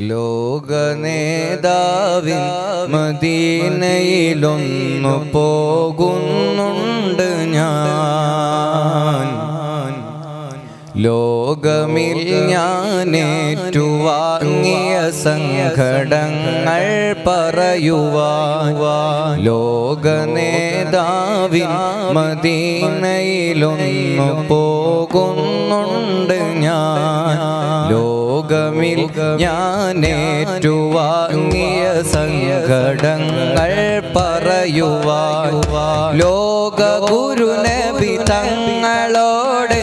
ലോകനേതാവിൻ മദീനയിലൊന്നു പോകുന്നുണ്ട് ഞാൻ. ലോകമിൽ ഞാനേറ്റുവാങ്ങിയ സങ്കടങ്ങൾ പറയുവാൻ ലോകനേതാവിൻ മദീനയിലൊന്നു പോകുന്നുണ്ട് ഞാൻ. ലോകമിൽ ഞാനേറ്റുവാങ്ങിയ സങ്കടങ്ങൾ പറയുവാൻ ലോക ഗുരു നബി തങ്ങളോട്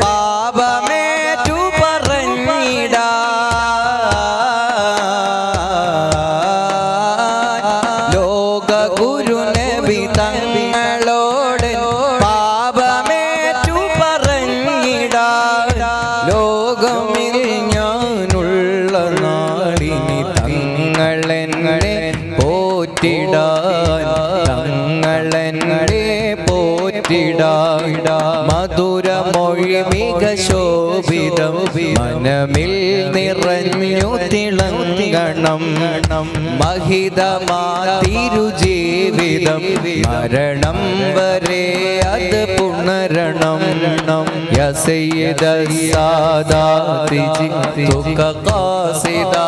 പാപമേറ്റു പറഞ്ഞിടാൻ. ലോക ഗുരു നബി തങ്ങളോട് പാപമേറ്റു പറഞ്ഞിടാൻ. ലോകമിൽ ഞാനുള്ള നാളിനി തങ്ങളെന്നെ പോറ്റിടാൻ. തങ്ങളെന്നെ പോറ്റിടാൻ. മധുരമൊഴി മിക ശോഭിതം മനമിൽ നിറഞ്ഞു തിളങ്ങണം. മഹിതമാ തിരുജീവിതം മരണം വരെ അത് പുണരണം. യാ സയ്യിദ സാദാതി ജിത്തുക ഖാസിദാ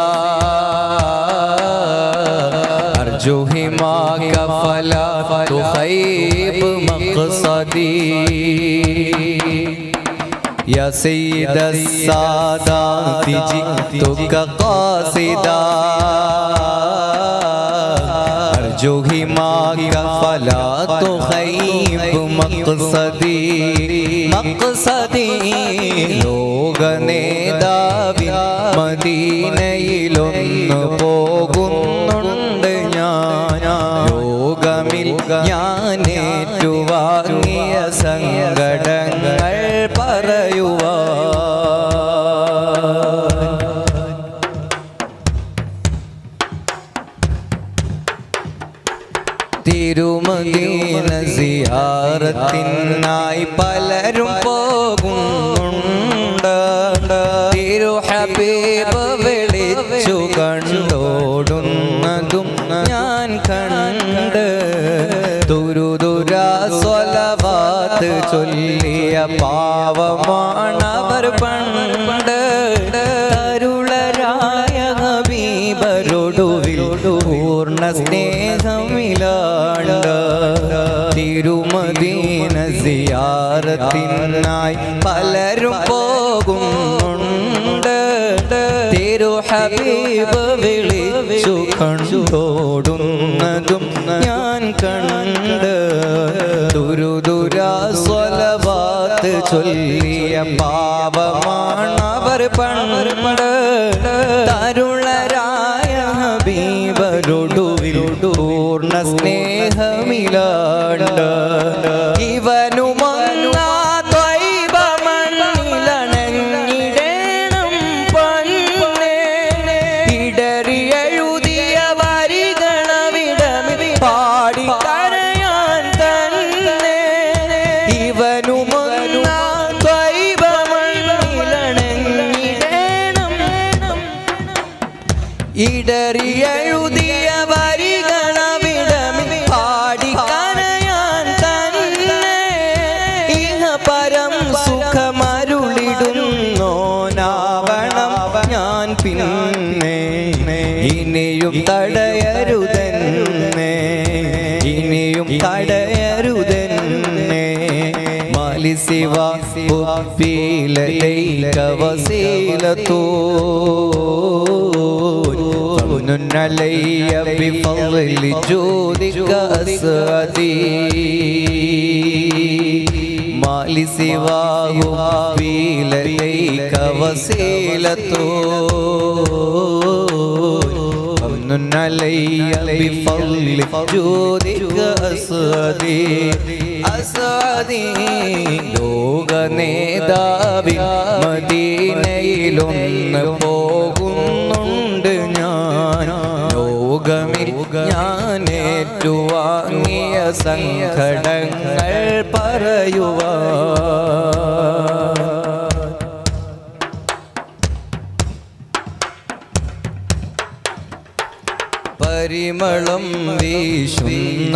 അർജു ഹിമാക ഫലാ തുഖൈബ് മഖ്സദി. യാ സയ്യിദ സാദാതി ജിത്തുക ഖാസിദാ അർജു ഹിമാക ഫലാ തുഖൈബ് മഖ്സദി. മഖ്സദി ലോകനേതാവിൻ മദീനയിലൊന്നു പോകുന്നുണ്ട് ഞാൻ. ലോകമിൽ ഞാനേറ്റുവാങ്ങിയ സങ്കടങ്ങൾ പറയുവാൻ തിരുമദീന സിയാറത്തിനായി പലരും പോകുന്നുണ്ട്. തിരു ഹബീബ് വിളിച്ചു കണ്ടോടുന്നതും ഞാൻ കണ്ട്. ദുരുദുരാ സ്വലവാത്ത് ചൊല്ലിയ പാവമാണവർ പണ്ട്. അരുളരായ ഹബീബരോടുവിൽ പൂർണ്ണ സ്നേഹമിലാണ്ട. തിരുമദീന സിയാറത്തിനായി പലരും പോകുന്നുണ്ട്. തിരു ഹബീബ് വിളിച്ചു കണ്ടോടുന്നതും ഞാൻ കണ്ട്. ദുരുദുരാ സ്വലവാത്ത് ചൊല്ലിയ പാവമാണവർ പണ്ട്. തരുളരായ ഹബീബരോടുവിൽ പൂർണ്ണ സ്നേഹമിലാണ്ട. ഇവനുമൊന്നാ ത്വയ്ബ മണ്ണിലണഞ്ഞിടേണം പൊന്നേ. ഇടറിയെഴുതിയ വരികളവിടമിൽ പാടി കരയാൻ തന്നെ. ഇവനുമൊന്നാ ത്വയ്ബ മണ്ണിലണഞ്ഞിടേണം. ഇടറിയെഴുതിയ വരികളവിടമിൽ പാടി കരയാൻ തന്നെ. ഇഹ പരം സുഖമരുളിടുന്നോനാവണം ഞാൻ പിന്നെ. ഇനിയും തടയരുതെന്നെ. ഇനിയും തടയരുതെന്നെ. മാലിസിവ ഉബ്ബിലൈക വസീലത്തൂ فمن علي بفضل جودك أسعدي. ما لسواه حبي لديك وسيلة. فمن علي بفضل جودك أسعدي. أسعدي ലോകനേതാവിൻ മദീനയിലൊന്നു പോകുന്നുണ്ട് ഞാൻ. ലോകമിൽ ഞാനേറ്റുവാങ്ങിയ സങ്കടങ്ങൾ പറയുവാൻ പരിമളം വീശുന്ന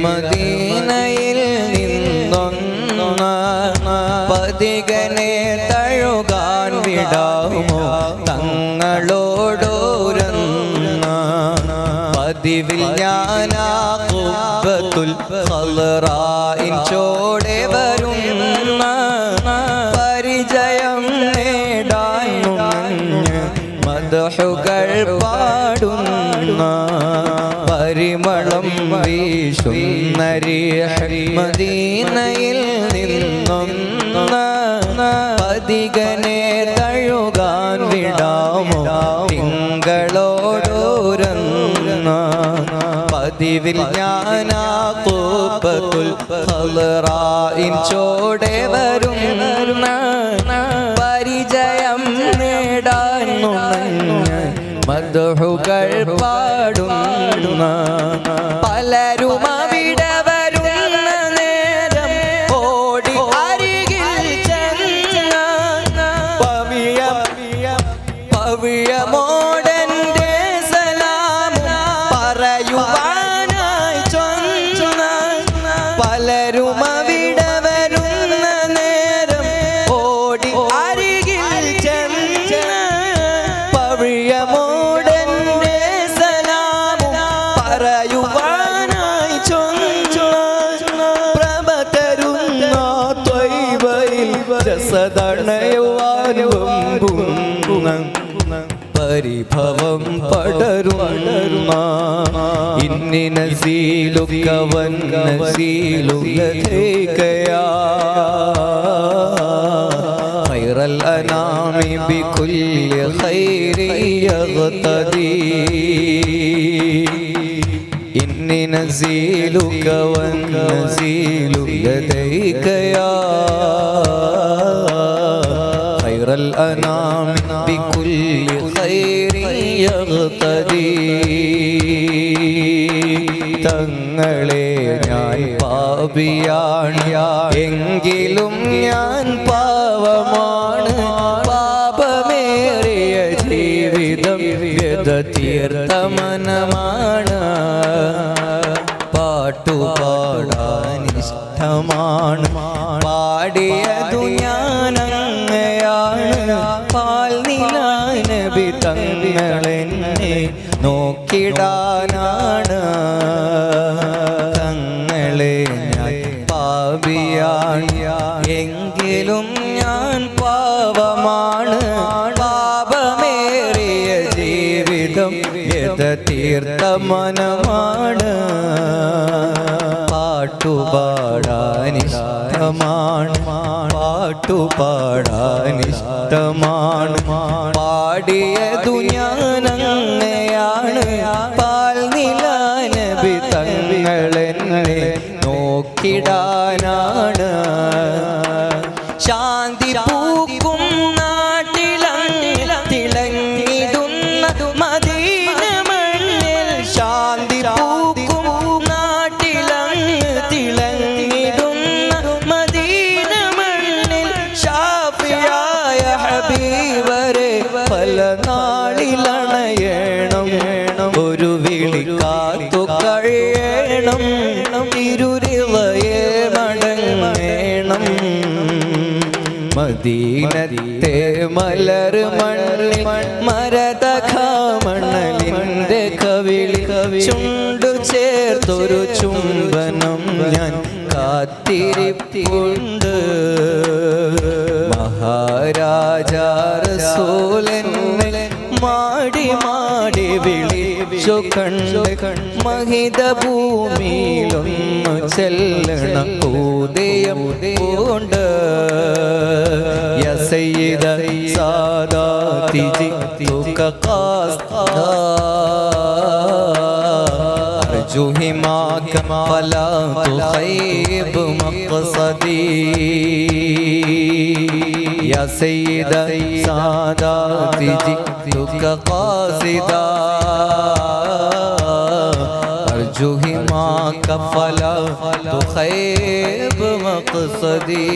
മദീനയിൽ നിന്നൊന്ന പതികനെ തഴുകാൻ വിടാമോ തങ്ങളോടോരന്ന പതിവിൽ ഞാനാ ഖുബ്ബത്തുൽ ഖൽറാഇൻ ചോടെ വരുന്ന പരിചയം നേടാൻ മുന്നേ മദ്ഹുകൾ പാടുന്ന പരിമളം വീശുന്ന മദീനയിൽ നിന്നൊന്ന പതികനെ തഴുകാൻ വിടാമോ തിങ്കളോടോരന്ന പതിവിൽ ഞാനാ ഖുബ്ബത്തുൽ ഖൽറാഇൻ ചോടെ വരുന്ന പരിചയം നേടാൻ മദ്ഹുകൾ പാടുന്ന പലരും അവിടെ വരുന്ന നേരം ഓടി അരികിൽ ചെന്ന പവിഴമോടന്റെ സലാം പറയുവാനായി ചൊന്ന പലരും അവിടെ വരുന്ന നേരം ഓടി അരികിൽ ചെന്ന പവിഴമോടന്റെ സലാം പറയുവാനായി ചൊന്ന പ്രഭ തരുന്ന ത്വയ്ബയിൽ ജസദണയുവാൻ വെമ്പുന്ന പരിഭവം പടരുന്ന ഇന്നി നസീലുക വന്നസീലുക ലദൈകയാ ഖൈറൽ അനാമി ബികുല്ലി ഖൈരി യഗ്തദി ഇന്നി നസീലുക വന്നസീലുക ലദൈകയാ ഖൈറൽ അനാമി ബികുല്ലി ഖൈരി യഗ്തദി തങ്ങളെ ഞാൻ പാപിയാണ് എങ്കിലും ഞാൻ പാവമാണ് പാപമേറിയ ജീവിതം വ്യത തീർത്ത മനമാണ് പാട്ടുപാടാനിഷ്ടമാണ് പാടിയതു ഞാനങ്ങയാണ് പാൽ നിലായ നബി തങ്ങളെന്നെ നോക്കിടാനാണ് തങ്ങളെ ഞാൻ പാപിയാണ് എങ്കിലും ഞാൻ പാവമാണ് പാപമേറിയ ജീവിതം വ്യത തീർത്ത മനമാണ് പാട്ടുപാടാനിഷ്ടമാണ് പാട്ടുപാടാനിഷ്ടമാണ് പാടിയതു ഞാനങ്ങയാണ് പാൽ നിലായ നബി തങ്ങളെന്നെ നോക്കിടാനാണ് ശാന്തി പൂക്കും നാട്ടിലങ്ങില തിളങ്ങിടുന്ന മദീന മണ്ണിൽ ശാന്തി പൂക്കും നാട്ടിലങ്ങ് തിളങ്ങിടുന്ന മദീന മണ്ണിൽ ഷാഫിയായ ഹബീബരെ പല നാളിലണയണം ഒരു വിളി കാത്തു കഴിയണം തിരുരിവയെ മടങ്ങേണം മദീനത്തെ മലർ മണ്ണിൽ മരതഖാമണലിന്റെ കവിളി ചുണ്ടു ചേർത്തൊരു ചുംബനം ഞാൻ കാത്തിരിപ്പുണ്ട് മഹാരാജാ റസൂലനെ മാടി മാടി വിളിച്ചു കണ്ട് മഹിത ഭൂമിയിലൊന്നു ചെല്ലണ ഉദയം കൊണ്ട് യാ സയ്യിദ സാദാതി ജിത്തുക ഖാസ്താ അർജു ഹിമാക ഫലാ തുഖൈബ് മഖ്സദി യാ സയ്യിദ സാദാതി ജിത്തുക ഖാസിദാ أرجو هماك فلا تخيب مقصدي